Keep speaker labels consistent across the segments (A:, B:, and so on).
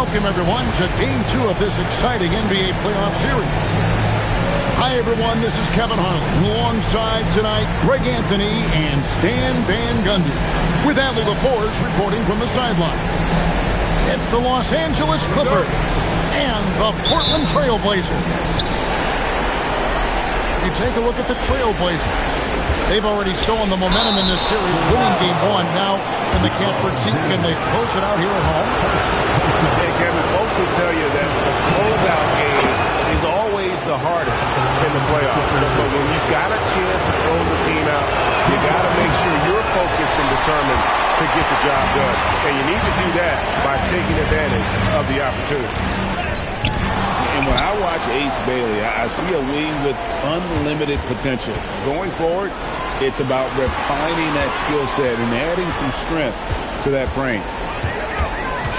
A: welcome everyone to Game 2 of this exciting NBA playoff series. Hi everyone, this is Kevin Harlan. Alongside tonight, Greg Anthony and Stan Van Gundy. With Adley LaForce reporting from the sideline. It's the Los Angeles Clippers and the Portland Trail Blazers. You take a look at the Trail Blazers. They've already stolen the momentum in this series, winning Game 1. Now in the catbird seat, can they close it out here at home?
B: Hey, Kevin, folks will tell you that the closeout game is always the hardest in the playoffs. But when you've got a chance to close a team out, you got to make sure you're focused and determined to get the job done. And you need to do that by taking advantage of the opportunity.
C: And when I watch Ace Bailey, I see a wing with unlimited potential. Going forward, it's about refining that skill set and adding some strength to that frame.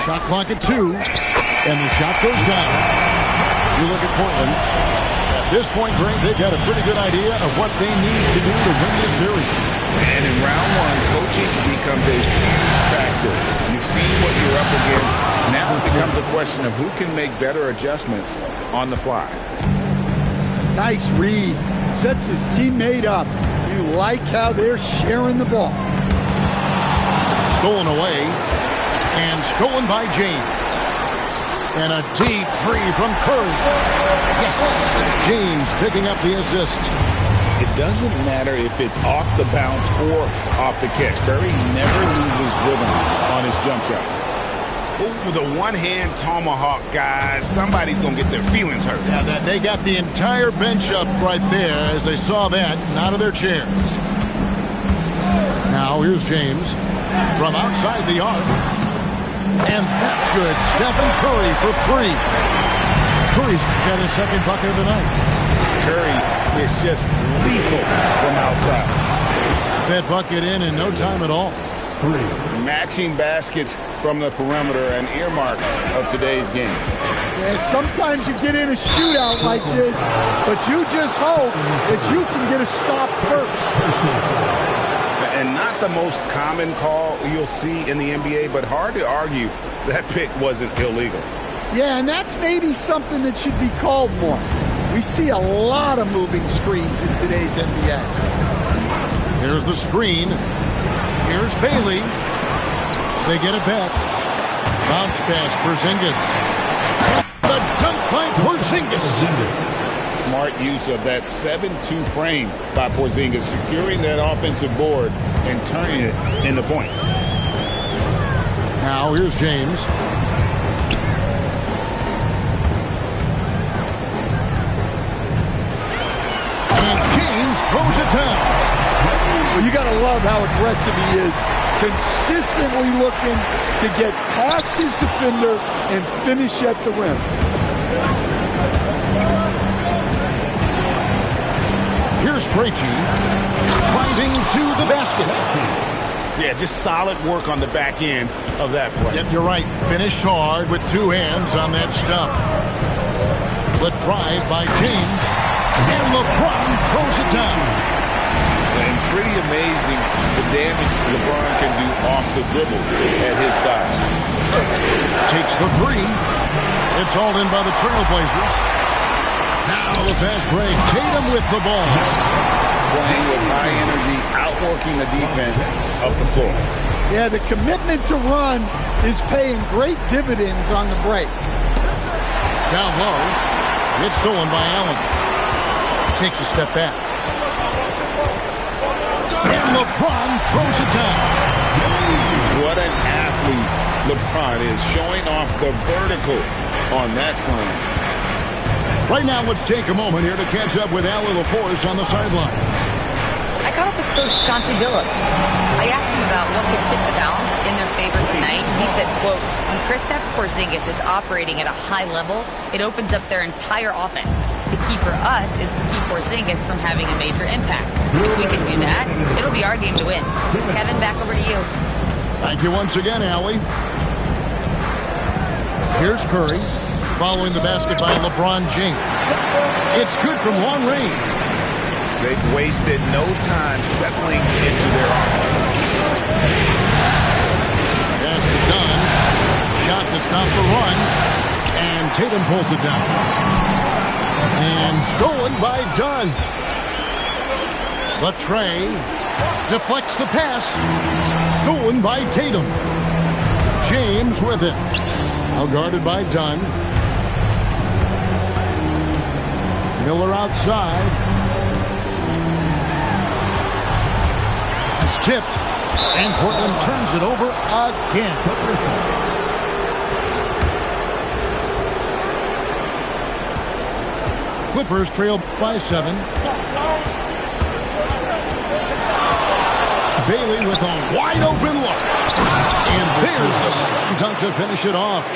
A: Shot clock at 2, and the shot goes down. You look at Portland. At this point, Greg, they've got a pretty good idea of what they need to do to win this series.
C: And in round 1, coaching becomes a factor. You've seen what you're up against. Now it becomes a question of who can make better adjustments on the fly.
D: Nice read. Sets his teammate up. You like how they're sharing the ball.
A: Stolen away. And stolen by James. And a deep three from Curry. Yes, it's James picking up the assist.
C: It doesn't matter if it's off the bounce or off the catch. Curry never loses rhythm on his jump shot.
B: Ooh, the one-hand tomahawk, guys. Somebody's going to get their feelings hurt.
A: Yeah, they got the entire bench up right there as they saw that and out of their chairs. Now here's James from outside the arc. And that's good. Stephen Curry for 3. Curry's got his second bucket of the night.
C: Curry is just lethal from outside.
A: That bucket in no time at all.
C: 3. Matching baskets from the perimeter, an earmark of today's game.
D: Yeah, sometimes you get in a shootout like this, but you just hope that you can get a stop first.
C: And not the most common call you'll see in the NBA, but hard to argue that pick wasn't illegal.
D: Yeah, and that's maybe something that should be called more. We see a lot of moving screens in today's NBA.
A: Here's the screen. Here's Bailey. They get it back. Bounce pass, Porzingis. The dunk by Porzingis.
C: Smart use of that 7-2 frame by Porzingis, securing that offensive board and turning it into points.
A: Now here's James. And James throws it down.
D: Well, you got to love how aggressive he is. Consistently looking to get past his defender and finish at the rim.
A: Here's Krejci driving to the basket.
B: Yeah, just solid work on the back end of that play.
A: Yep, you're right. Finished hard with 2 hands on that stuff. The drive by James. And LeBron throws it down.
C: And pretty amazing the damage LeBron can do off the dribble at his side.
A: Takes the 3. It's hauled in by the Trailblazers. Now the fast break. Tatum with the ball.
C: Playing with high energy, outworking the defense up the floor.
D: Yeah, the commitment to run is paying great dividends on the break.
A: Down low. It's stolen by Allen. Takes a step back. And LeBron throws it down.
C: What an athlete LeBron is, showing off the vertical on that slam.
A: Right now, let's take a moment here to catch up with Adley LaForce on the sideline.
E: I caught up with Coach Chauncey Billups. I asked him about what could tip the balance in their favor tonight. He said, quote, when Kristaps Porzingis is operating at a high level, it opens up their entire offense. The key for us is to keep Porzingis from having a major impact. If we can do that, it'll be our game to win. Kevin, back over to you.
A: Thank you once again, Allie. Here's Curry, following the basket by LeBron James. It's good from long range.
C: They've wasted no time settling into their offense.
A: Pass to Dunn. shot to stop the run. And Tatum pulls it down. And stolen by Dunn. Latrey deflects the pass. Stolen by Tatum. James with it. Now guarded by Dunn. Miller outside. It's tipped. And Portland turns it over again. Clippers trail by 7. Bailey with a wide open look. And there's the slam dunk to finish it off.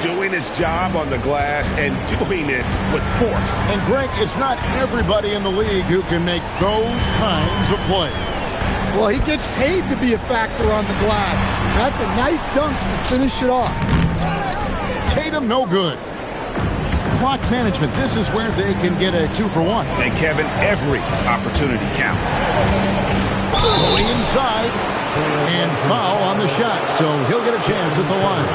B: Doing his job on the glass and doing it with force.
A: And Greg, it's not everybody in the league who can make those kinds of plays.
D: Well, he gets paid to be a factor on the glass. That's a nice dunk to finish it off.
A: Tatum, no good. Clock management, this is where they can get a 2-for-1.
C: And Kevin, every opportunity counts.
A: Going inside. And foul on the shot, so he'll get a chance at the line.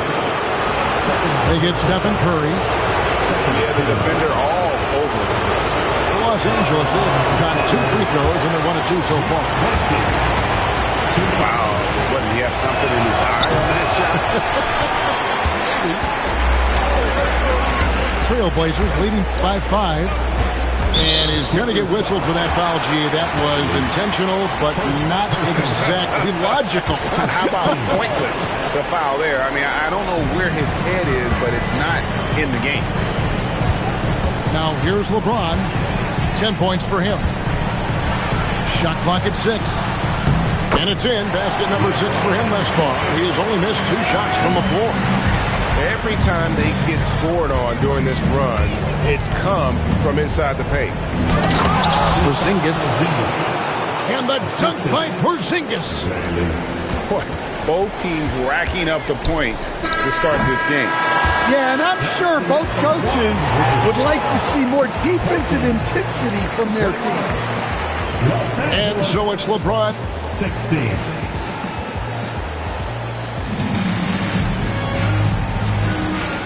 A: They get Stephen Curry.
B: Yeah, the defender all over.
A: Los Angeles, they've shot 2 free throws, and they're 1 of 2 so far.
B: Wow. What, did he have something in his eye on that shot?
A: Trailblazers leading by 5. And he's going to get whistled for that foul, G. That was intentional, but not exactly logical.
C: How about pointless to foul there? I mean, I don't know where his head is, but it's not in the game.
A: Now, here's LeBron. 10 points for him. Shot clock at 6. And it's in. Basket number 6 for him thus far. He has only missed 2 shots from the floor.
B: Every time they get scored on during this run, it's come from inside the paint.
A: Porzingis. And the dunk by Porzingis.
C: Boy, both teams racking up the points to start this game.
D: Yeah, and I'm sure both coaches would like to see more defensive intensity from their team.
A: And so it's LeBron.
F: 16.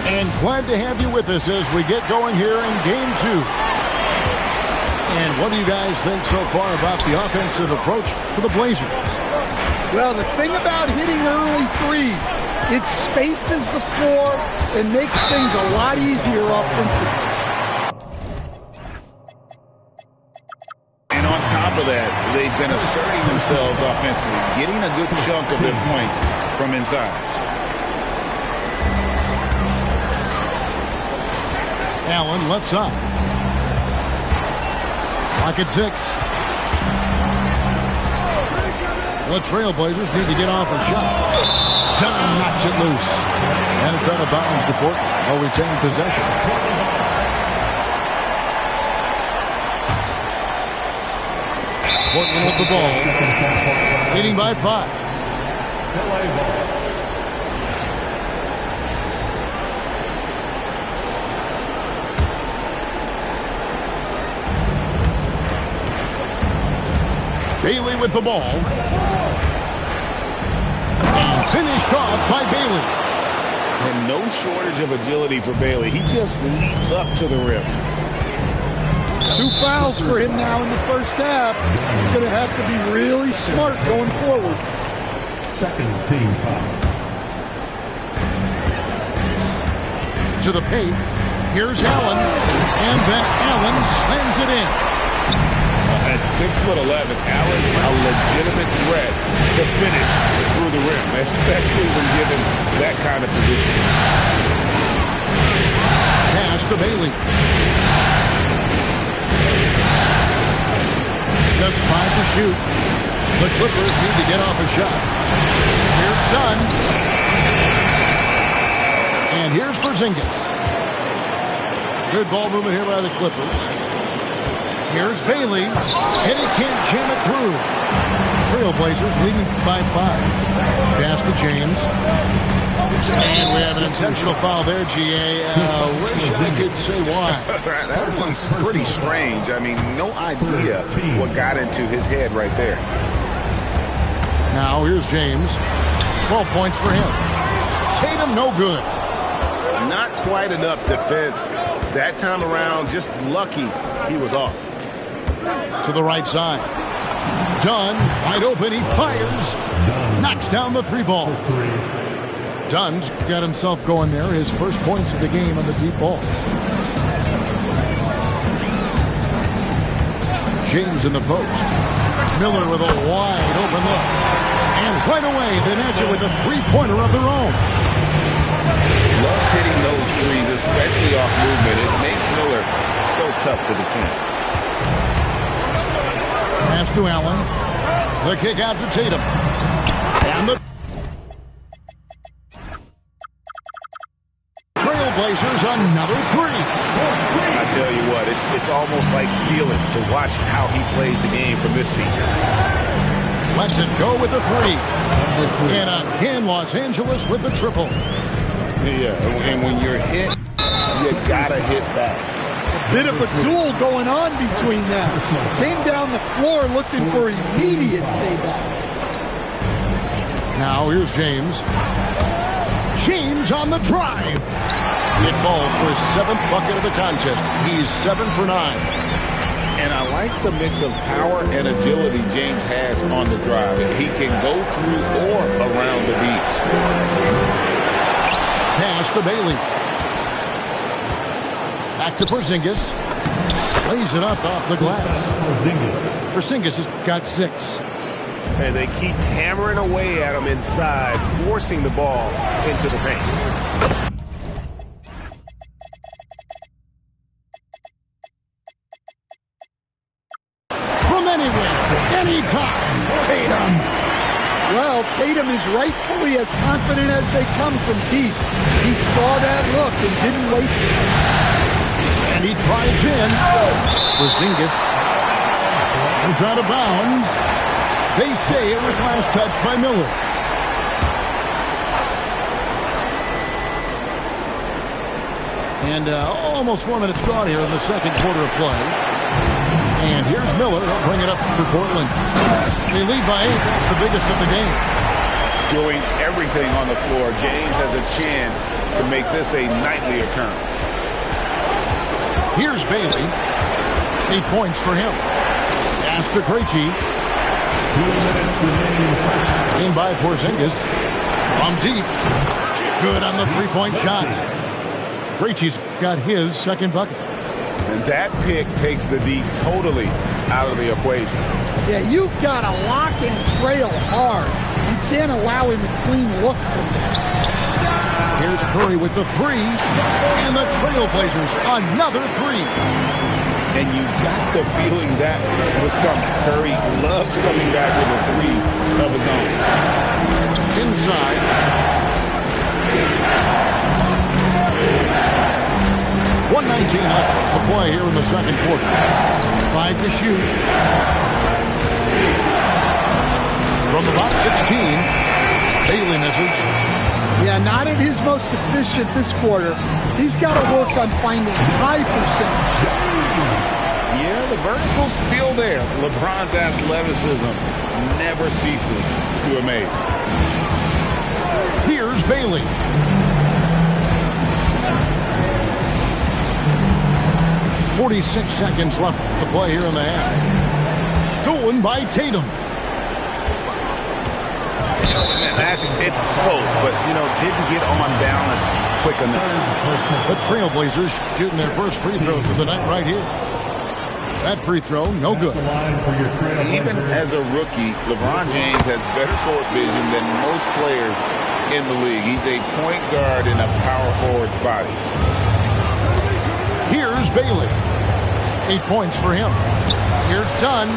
A: And glad to have you with us as we get going here in Game 2. And what do you guys think so far about the offensive approach for the Blazers?
D: Well, the thing about hitting early threes, it spaces the floor and makes things a lot easier offensively.
C: And on top of that, they've been asserting themselves offensively, getting a good chunk of their points from inside.
A: Allen left side. Clock at 6. The Trailblazers need to get off a shot. Dunn knocks it loose. And it's out of bounds to Portland. They'll retain possession. Portland with the ball. Leading by 5. Bailey with the ball. And finished off by Bailey.
C: And no shortage of agility for Bailey. He just leaps up to the rim.
D: 2 fouls for him now in the first half. He's going to have to be really smart going forward.
F: Second team foul.
A: To the paint. Here's Allen. And then Allen slams it in.
C: At 6'11", Allen, a legitimate threat to finish through the rim, especially when given that kind of position.
A: Pass to Bailey. Just 5 to shoot. The Clippers need to get off a shot. Here's Dunn. And here's Porzingis. Good ball movement here by the Clippers. Here's Bailey, and he can't jam it through. Trailblazers leading by 5. Pass to James. And we have an intentional foul there, GA. Wish I could say why.
C: That one's pretty strange. I mean, no idea what got into his head right there.
A: Now here's James. 12 points for him. Tatum, no good.
B: Not quite enough defense that time around. Just lucky he was off.
A: To the right side. Dunn, wide open, he fires. Knocks down the three ball. Dunn's got himself going there. His first points of the game on the deep ball. James in the post. Miller with a wide open look. And right away, they match it with a three-pointer of their own.
C: Loves hitting those threes, especially off movement. It makes Miller so tough to defend.
A: Pass to Allen. The kick out to Tatum. And the Trailblazers another three.
B: I tell you what, it's almost like stealing to watch how he plays the game from this senior.
A: Lets it go with the three. And again, Los Angeles with the triple.
C: Yeah, and when you're hit, you gotta hit back.
D: Bit of a duel going on between them. Came down the floor looking for immediate payback.
A: Now here's James. James on the drive. It falls for his seventh bucket of the contest. He's 7 for 9.
C: And I like the mix of power and agility James has on the drive. He can go through or around the beat.
A: Pass to Bailey. Back to Porzingis. Lays it up off the glass. Porzingis has got 6.
B: And they keep hammering away at him inside, forcing the ball into the paint.
A: From anywhere, anytime, Tatum.
D: Well, Tatum is rightfully as confident as they come from deep. He saw that look and didn't waste it.
A: And he drives in. Porzingis goes out of bounds. They say it was last touched by Miller. And almost 4 minutes gone here in the second quarter of play. And here's Miller. He'll bring it up for Portland. They lead by 8. That's the biggest of the game.
C: Doing everything on the floor, James has a chance to make this a nightly occurrence.
A: Here's Bailey. 8 points for him. Pass to Krejci.
F: 2 minutes remaining.
A: In by Porzingis. From deep. Good on the three-point shot. Krejci's got his second bucket.
C: And that pick takes the D totally out of the equation.
D: Yeah, you've got to lock and trail hard. You can't allow him a clean look from there.
A: Here's Curry with the three. And the Trailblazers another three.
C: And you got the feeling that was coming. Curry loves coming back with a three of his own.
A: Inside. .119 left to play here in the second quarter. 5 to shoot. From about 16, Bailey misses.
D: Yeah, not at his most efficient this quarter. He's got to work on finding high percentage.
C: Yeah, the vertical's still there. LeBron's athleticism never ceases to amaze.
A: Here's Bailey. .46 seconds left to play here in the half. Stolen by Tatum.
B: It's close, but, didn't get on balance quick enough.
A: The Trailblazers shooting their first free throws of the night right here. That free throw, no good.
C: Even as a rookie, LeBron James has better court vision than most players in the league. He's a point guard in a power forward's body.
A: Here's Bailey. 8 points for him. Here's Dunn.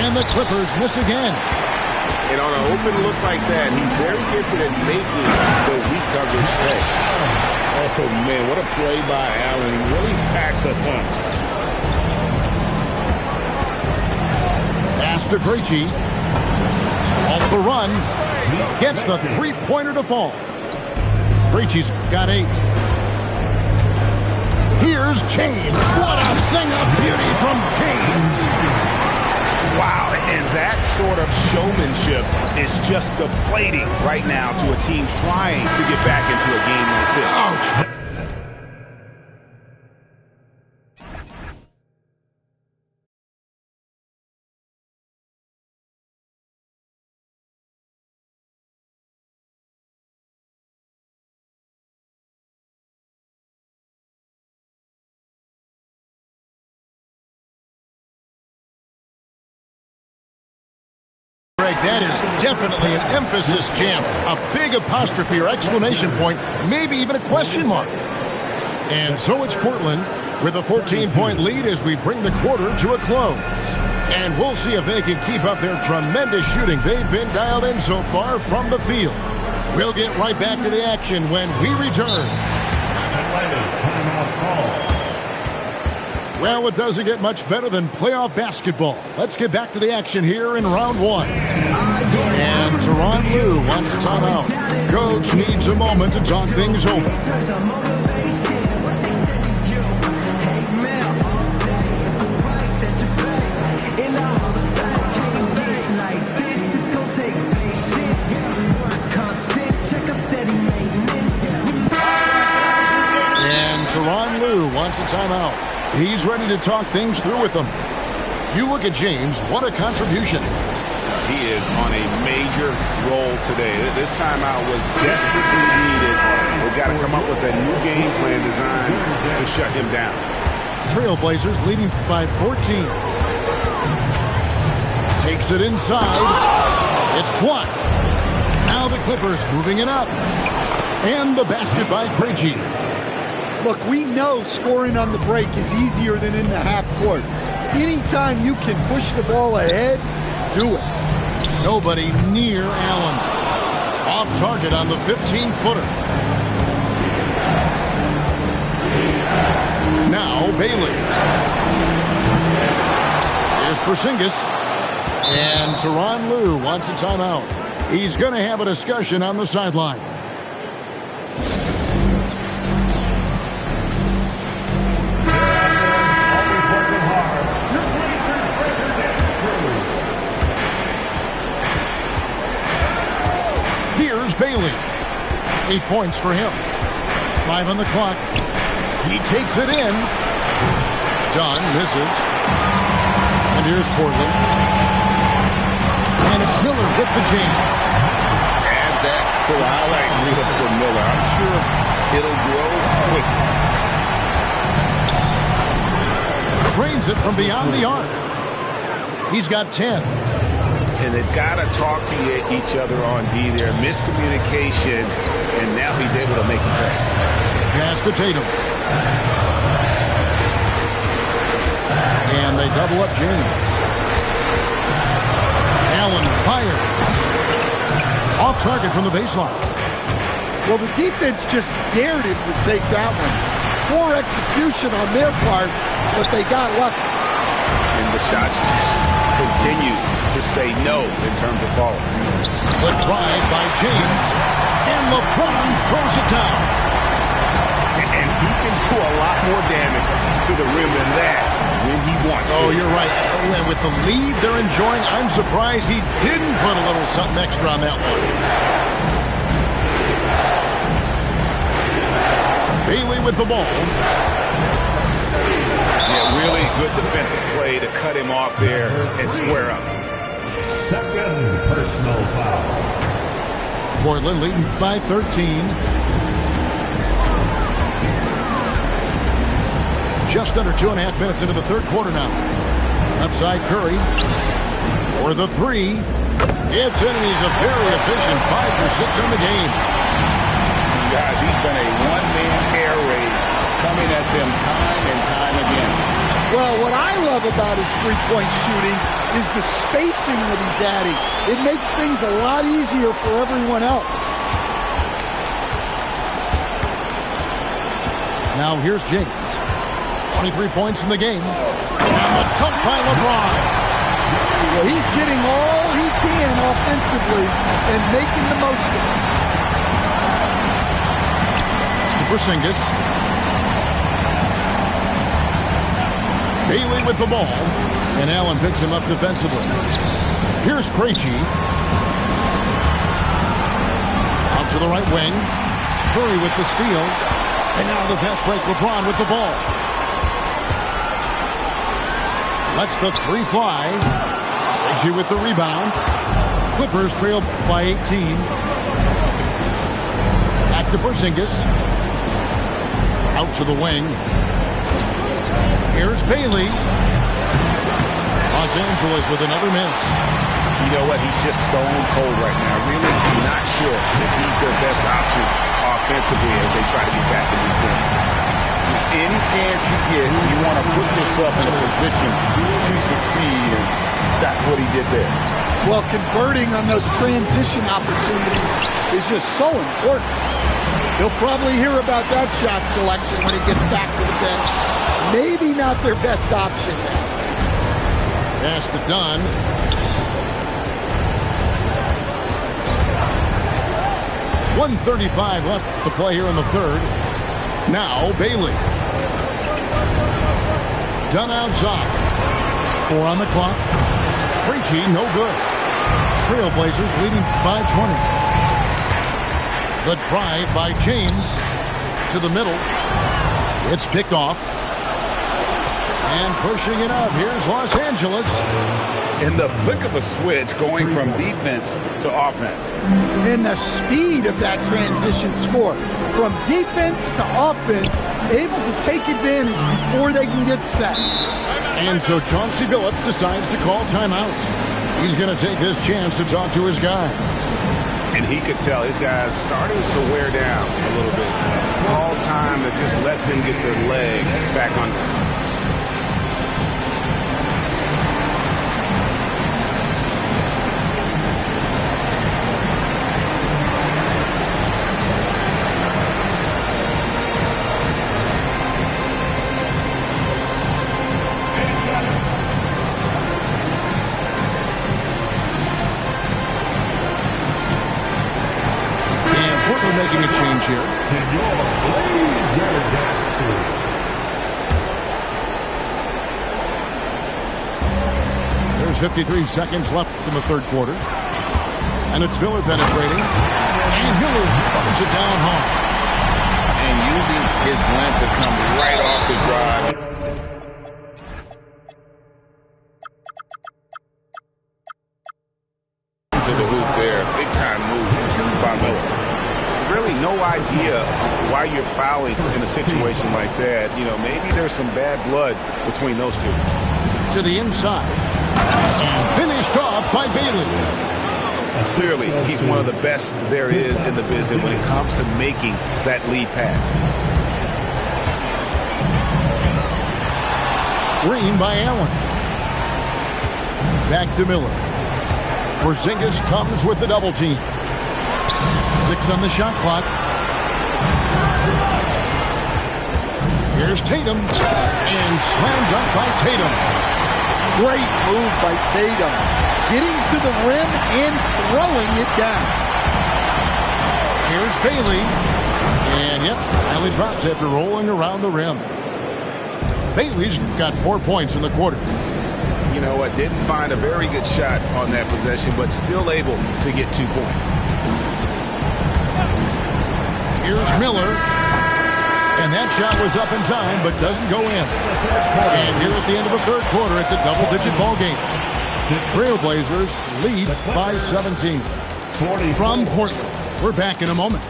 A: And the Clippers miss again.
B: And on an open look like that, he's very gifted at making the weak coverage pay.
C: Also, man, what a play by Allen. He really packs a punch.
A: Pass to Krejci. Off the run. Gets the three-pointer to fall. Krejci's got 8. Here's James. What a thing of beauty from James.
B: Wow, and that sort of showmanship is just deflating right now to a team trying to get back into a game like this.
A: Ouch! That is definitely an emphasis jam. A big apostrophe or exclamation point, maybe even a question mark. And so it's Portland with a 14-point lead as we bring the quarter to a close. And we'll see if they can keep up their tremendous shooting they've been dialed in so far from the field. We'll get right back to the action when we return. Well, it doesn't get much better than playoff basketball. Let's get back to the action here in round one. And Tyronn Lue wants a timeout. Coach needs a moment to talk things over. And Tyronn Lue wants a timeout. He's ready to talk things through with them. You look at James, what a contribution.
B: He is on a major role today. This timeout was desperately needed. We've got to come up with a new game plan designed to shut him down.
A: Trailblazers leading by 14. Takes it inside. It's blocked. Now the Clippers moving it up. And the basket by Krejci.
D: Look, we know scoring on the break is easier than in the half court. Anytime you can push the ball ahead, do it.
A: Nobody near Allen. Off target on the 15-footer. Now Bailey. Here's Porzingis. And Tyronn Lue wants a timeout. He's going to have a discussion on the sideline. Bailey. 8 points for him. 5 on the clock. He takes it in. Dunn misses. And here's Portland. And it's Miller with the jam.
B: And that's a highlight reel for Miller. I'm sure it'll grow quick.
A: Trains it from beyond the arc. He's got 10.
B: And they've got to talk to each other on D there. Miscommunication, and now he's able to make a play.
A: Pass to Tatum. And they double up James. Allen fires. Off target from the baseline.
D: Well, the defense just dared him to take that one. Poor execution on their part, but they got lucky.
B: And the shots just continue to say no in terms of falling.
A: The drive by James, and LeBron throws it down.
B: And he can do a lot more damage to the rim than that when he wants to.
A: Oh, you're right. And with the lead they're enjoying, I'm surprised he didn't put a little something extra on that one. Bailey with the ball.
B: Yeah, really good defensive play to cut him off there and square up.
F: Second personal foul.
A: Portland leading by 13. Just under 2.5 minutes into the third quarter now. Upside Curry for the three. It's in, and he's a very efficient 5 for 6 in the game.
B: Guys, he's been a one-man air raid coming at them time and time again.
D: Well, what I love about his three-point shooting is the spacing that he's adding. It makes things a lot easier for everyone else.
A: Now here's James. 23 points in the game. And the dunk by LeBron.
D: Well, he's getting all he can offensively and making the most of it.
A: To Porzingis. Bailey with the ball. And Allen picks him up defensively. Here's Krejci. Out to the right wing. Curry with the steal. And now the fast break. LeBron with the ball. Lets the three fly. Krejci with the rebound. Clippers trail by 18. Back to Porzingis. Out to the wing. Here's Bailey. Los Angeles with another miss.
B: You know what? He's just stone cold right now. Really not sure if he's their best option offensively as they try to get back in this game. Any chance you get, you want to put yourself in a position to succeed, and that's what he did there.
D: Well, converting on those transition opportunities is just so important. He'll probably hear about that shot selection when he gets back to the bench. Maybe not their best option now.
A: Pass to Dunn. .135 left to play here in the third. Now Bailey. Dunn outside. 4 on the clock. Krejci, no good. Trailblazers leading by 20. The drive by James to the middle. It's picked off. And pushing it up. Here's Los Angeles.
B: In the flick of a switch, going from defense to offense.
D: And the speed of that transition score. From defense to offense, able to take advantage before they can get set.
A: And so Chauncey Billups decides to call timeout. He's going to take this chance to talk to his guys.
B: And he could tell his guys starting to wear down a little bit. All time to just let them get their legs back on.
A: Making a change here. There's 53 seconds left in the third quarter. And it's Miller penetrating. And Miller throws it down hard.
B: And using his length to come right off the drive. To the hoop there. Big time move by Miller. Really no idea why you're fouling in a situation like that. You know, maybe there's some bad blood between those two.
A: To the inside. And finished off by Bailey.
B: Clearly, he's one of the best there is in the business when it comes to making that lead pass.
A: Screen by Allen. Back to Miller. Porzingis comes with the double team. 6 on the shot clock. Here's Tatum. And slam dunk by Tatum.
D: Great move by Tatum. Getting to the rim and throwing it down.
A: Here's Bailey. And yep, finally drops after rolling around the rim. Bailey's got 4 points in the quarter.
B: You know what? Didn't find a very good shot on that possession, but still able to get 2 points.
A: Here's Miller. And that shot was up in time, but doesn't go in. And here at the end of the third quarter, it's a double-digit ball game. The Trailblazers lead by 17. From Portland, we're back in a moment.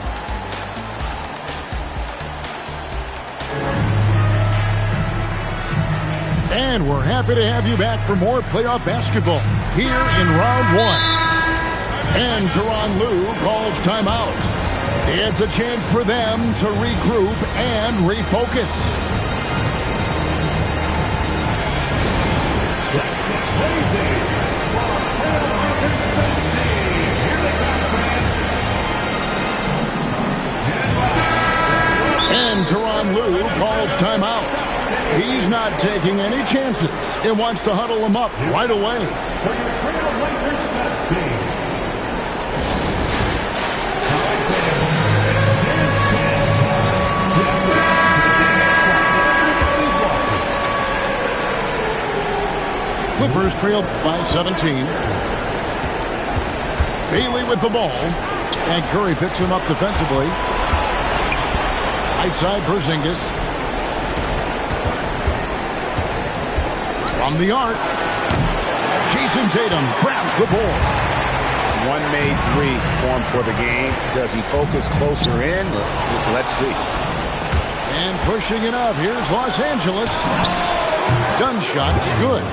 A: And we're happy to have you back for more playoff basketball here in round 1. And Tyronn Lue calls timeout. It's a chance for them to regroup and refocus. And Tyronn Lue calls timeout. He's not taking any chances and wants to huddle them up right away. Clippers trail by 17. Bailey with the ball. And Curry picks him up defensively. Right side, Porzingis. From the arc. Jason Tatum grabs the ball.
B: One made three formed for the game. Does he focus closer in? Let's see.
A: And pushing it up. Here's Los Angeles. Done shot's good.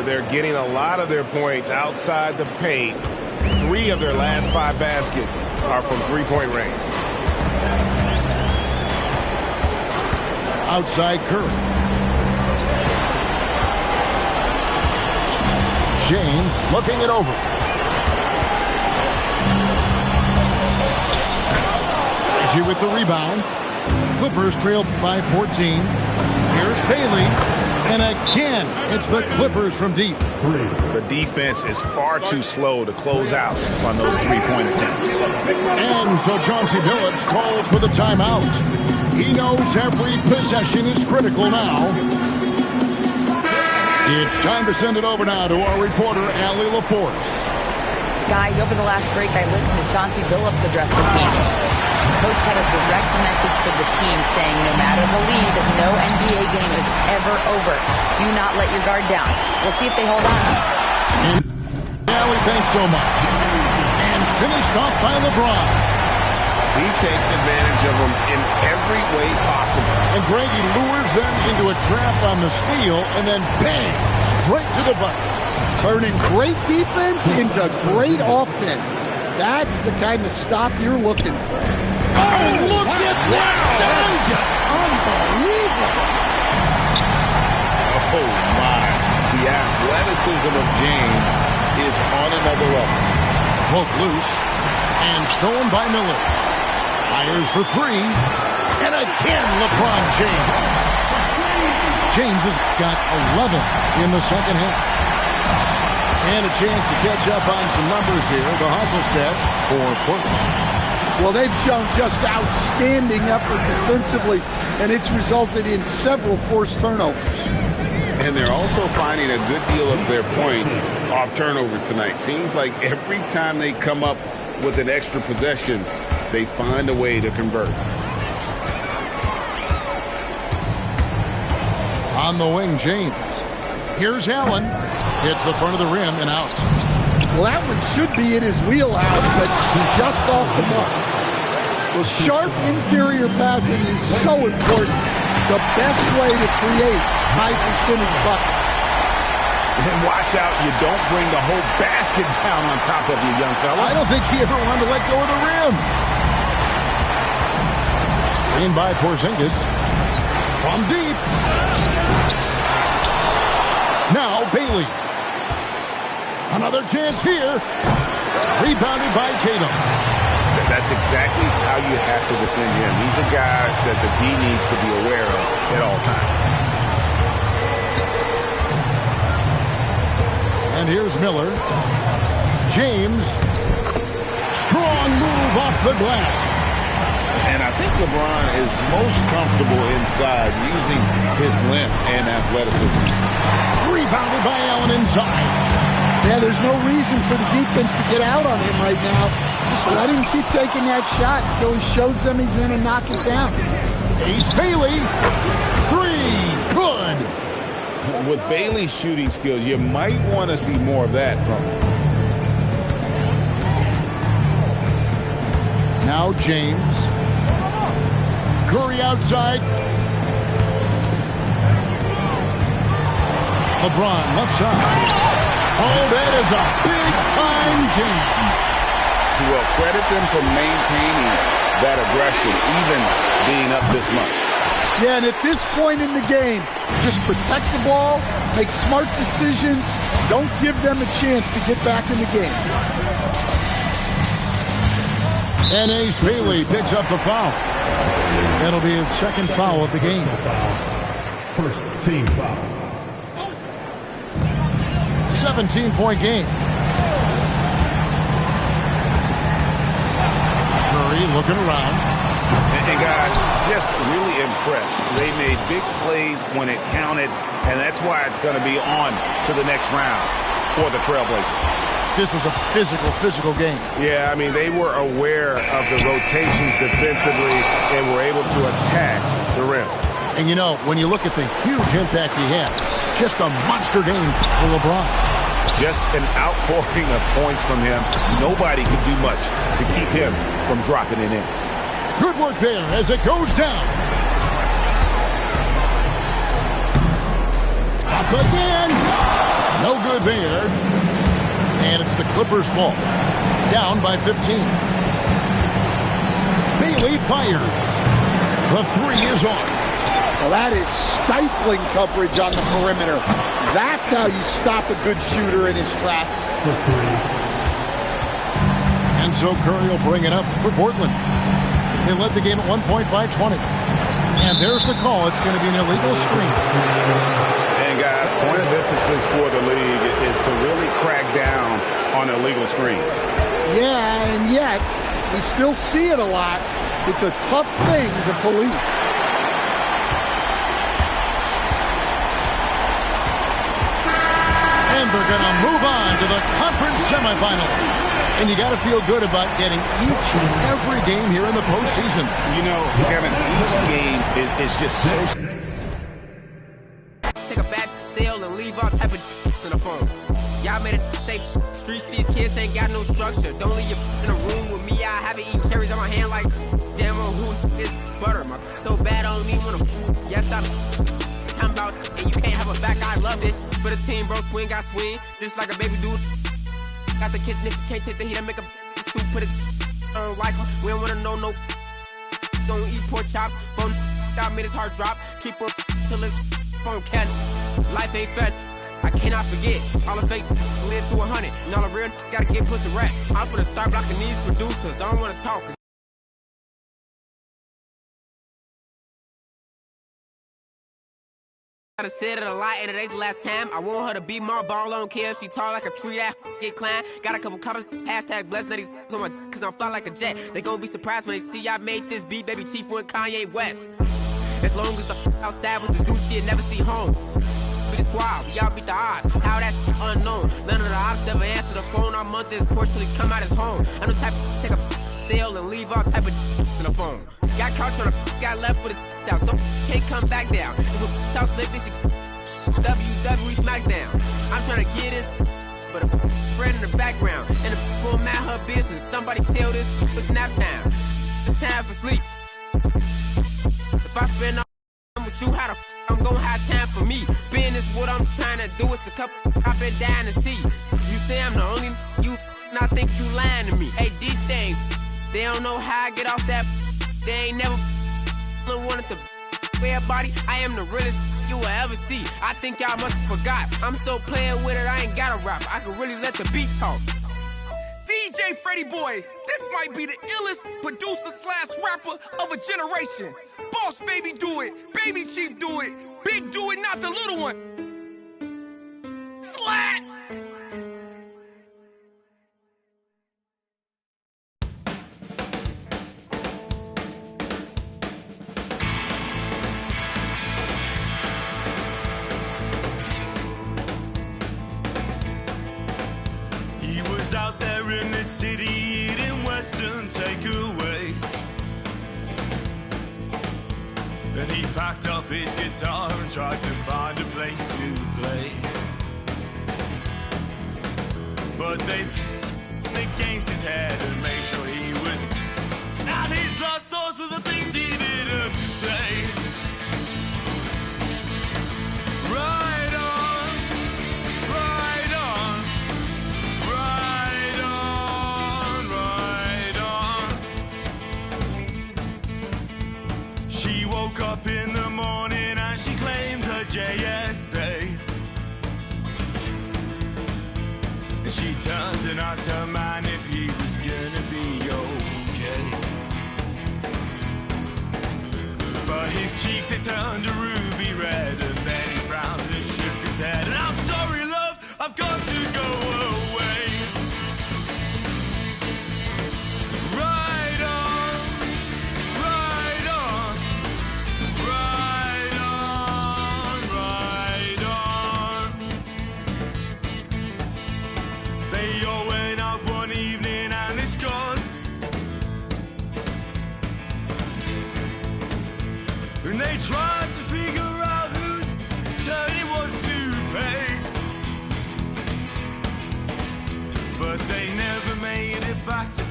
B: They're getting a lot of their points outside the paint. 3 of their last 5 baskets are from three-point range.
A: Outside Curry. James looking it over. Reggie with the rebound. Clippers trail by 14. Here's Bailey. And again, it's the Clippers from deep.
B: The defense is far too slow to close out on those three-point attempts.
A: And so Chauncey Billups calls for the timeout. He knows every possession is critical now. It's time to send it over now to our reporter, Allie LaForce.
E: Guys, over the last break, I listened to Chauncey Billups address the team. Coach had a direct message for the team saying no matter the lead, no NBA game is ever over. Do not let your guard down. We'll see if they hold on.
A: And Allie, thanks so much. And finished off by LeBron.
B: He takes advantage of them in every way possible.
A: And Greggy lures them into a trap on the steal, and then bang, straight to the bucket.
D: Turning great defense into great offense. That's the kind of stop you're looking for.
A: Oh, look at that!
D: That's just unbelievable.
B: Oh, my. The athleticism of James is on another level.
A: Poke loose, and stolen by Miller. Fires for 3, and again LeBron James. James has got 11 in the second half. And a chance to catch up on some numbers here. The hustle stats for Portland.
D: Well, they've shown just outstanding effort defensively, and it's resulted in several forced turnovers.
C: And they're also finding a good deal of their points off turnovers tonight. Seems like every time they come up with an extra possession, they find a way to convert.
A: On the wing, James. Here's Allen. Hits the front of the rim and out.
D: Well, that one should be in his wheelhouse, but just off the mark. Well, sharp interior passing is so important. The best way to create high-percentage buckets.
B: And watch out, you don't bring the whole basket down on top of you, young fella.
A: I don't think he ever wanted to let go of the rim. Screen by Porzingis. From deep. Now Bailey. Another chance here. Rebounded by Tatum.
B: That's exactly how you have to defend him. He's a guy that the D needs to be aware of at all times.
A: And here's Miller. James. Strong move off the glass.
C: And I think LeBron is most comfortable inside using his length and athleticism.
A: Rebounded by Allen inside.
D: Yeah, there's no reason for the defense to get out on him right now. Just let him keep taking that shot until he shows them he's going to knock it down.
A: Ace Bailey. 3. Good.
C: With Bailey's shooting skills, you might want to see more of that from him.
A: Now James. Curry outside. LeBron left side. Oh, that is a big-time game.
C: Well, credit them for maintaining that aggression, even being up this much.
D: Yeah, and at this point in the game, just protect the ball, make smart decisions, don't give them a chance to get back in the game.
A: And Ace Bailey picks up the foul. That'll be his second foul of the game.
F: First team foul.
A: 17-point game. Curry looking around.
B: And guys, just really impressed. They made big plays when it counted, and that's why it's going to be on to the next round for the Trailblazers.
A: This was a physical game.
B: Yeah, I mean, they were aware of the rotations defensively and were able to attack the rim.
A: And, you know, when you look at the huge impact he had, just a monster game for LeBron.
B: Just an outpouring of points from him. Nobody could do much to keep him from dropping it in.
A: Good work there as it goes down. Up again. No good there. And it's the Clippers' ball. Down by 15. Bailey fires. The three is on.
D: Well, that is stifling coverage on the perimeter. That's how you stop a good shooter in his tracks.
A: And so Curry will bring it up for Portland. They led the game at 1 point by 20. And there's the call. It's going to be an illegal screen.
B: And guys, point of emphasis for the league is to really crack down on illegal screens.
D: Yeah, and yet we still see it a lot. It's a tough thing to police.
A: And they're going to move on to the conference semifinals. And you got to feel good about getting each and every game here in the postseason.
B: You know, Kevin, each game is just so...
G: Take a bad deal and leave all type of in the phone. Y'all made it say streets, these kids ain't got no structure. Don't leave your in a room with me. I haven't eaten cherries on my hand like damn who is butter. My so bad I don't even wanna. Yes, I'm about and you can't have a back. I love this for the team, bro. Swing, got swing just like a baby dude. Got the kitchen if you can't take the heat. I make a soup, put his like we don't wanna know no. Don't eat pork chops. Phone that made his heart drop. Keep her till his phone catch. Life ain't fed. I cannot forget all the fake live to 100 and all the real gotta get put to rest. I'm finna start blocking these producers. I don't wanna talk. I said it a lot and it ain't the last time. I want her to be my ball. I don't care if she tall like a tree that get climb. Got a couple comments, hashtag blessed nutties on my cause I'm fly like a jet. They gon' be surprised when they see I made this beat, baby Chief and Kanye West. As long as the outside with the zoo shit never see home. Be the squad, we all beat the odds. How that's unknown. None of the odds ever answer the phone. I'm on this porch till he come out his home. I'm the type to take a deal and leave all type of in the phone. Got caught trying to got left with his out, so can't come back down. If a talk slick, this shit WWE SmackDown. I'm trying to get this, but a friend in the background. And the format her business. Somebody tell this, it's nap time. It's time for sleep. If I spend all with you, how the I'm gonna have time for me. Spin is what I'm trying to do. It's a couple I've been dying to see. You say I'm the only you, and I think you lying to me. Hey, D-Thing, they don't know how I get off that. They ain't never wanted to everybody. I am the realest you will ever see. I think y'all must have forgot. I'm still playing with it. I ain't gotta rap. I can really let the beat talk.
H: DJ Freddie Boy, this might be the illest producer / rapper of a generation. Boss Baby do it, Baby Chief do it, Big do it, not the little one. Slat!
I: He was out there in the city eating Western takeaways. Then he packed up his guitar and tried to find a place to play. But they against his head and made sure he was. And his last thoughts were the things he didn't say. Right on, right on, right on, right on. She woke up in the morning and she claimed her JSA. And she turned and asked her man if he was gonna be okay. But his cheeks, they turned a ruby red, and then he frowned and shook his head. And I'm sorry, love, I've got to go away. Right on, right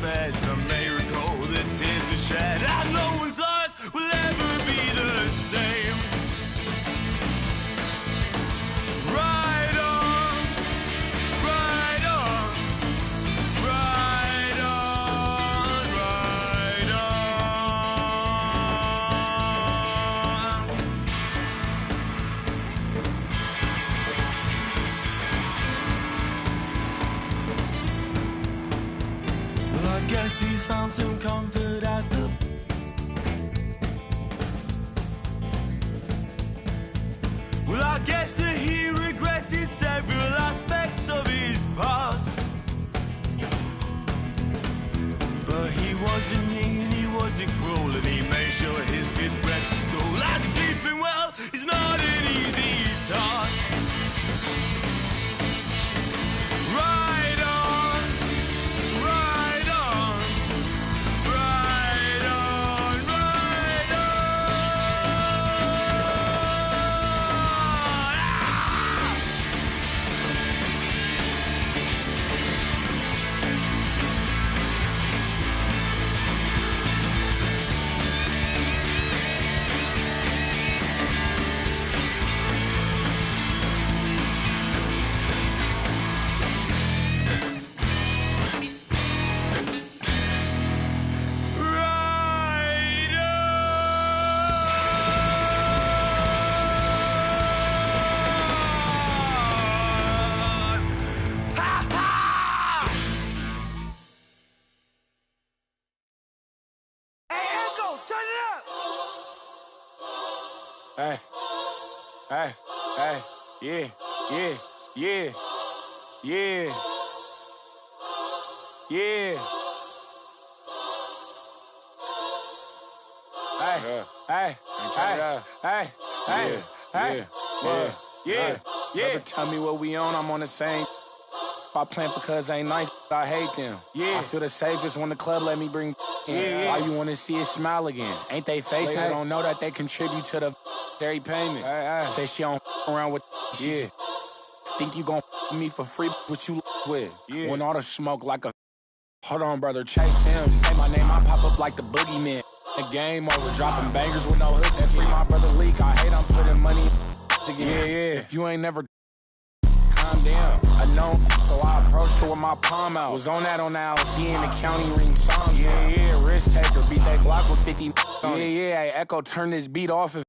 I: feds. I may recall the tears we shed, and no one's lives will ever be the same. Ride on, ride on, ride on, ride on. Well, I guess he found some comfort at the Well, I guess that he regretted several aspects of his past. But he wasn't mean, he wasn't cruel, and he made sure his kids went to school. And sleeping well is not an easy task. Ride on, ride on, ride on, ride on.
J: Hey, hey, hey, yeah, yeah, yeah, yeah, yeah. Hey, hey, hey, hey, hey, yeah, yeah. Tell me what we on, I'm on the same. I plan for cuz ain't nice, but I hate them. Yeah. I feel the safest when the club let me bring in. Why you wanna see it smile again? Ain't they facing? They don't know that they contribute to the dairy payment. Say she don't around with she think you gon' me for free, what you with. When all the smoke like a hold on, brother, chase him. Say my name, I pop up like the boogeyman. The game over, dropping bangers with no hooks. And free my brother Leak, I hate I'm putting money again. If you ain't never calm down, I know, so I approached her with my palm out. Was on that LC in the county ring song. Yeah, risk taker, beat that Glock with 50. Yeah, hey, Echo, turn this beat off if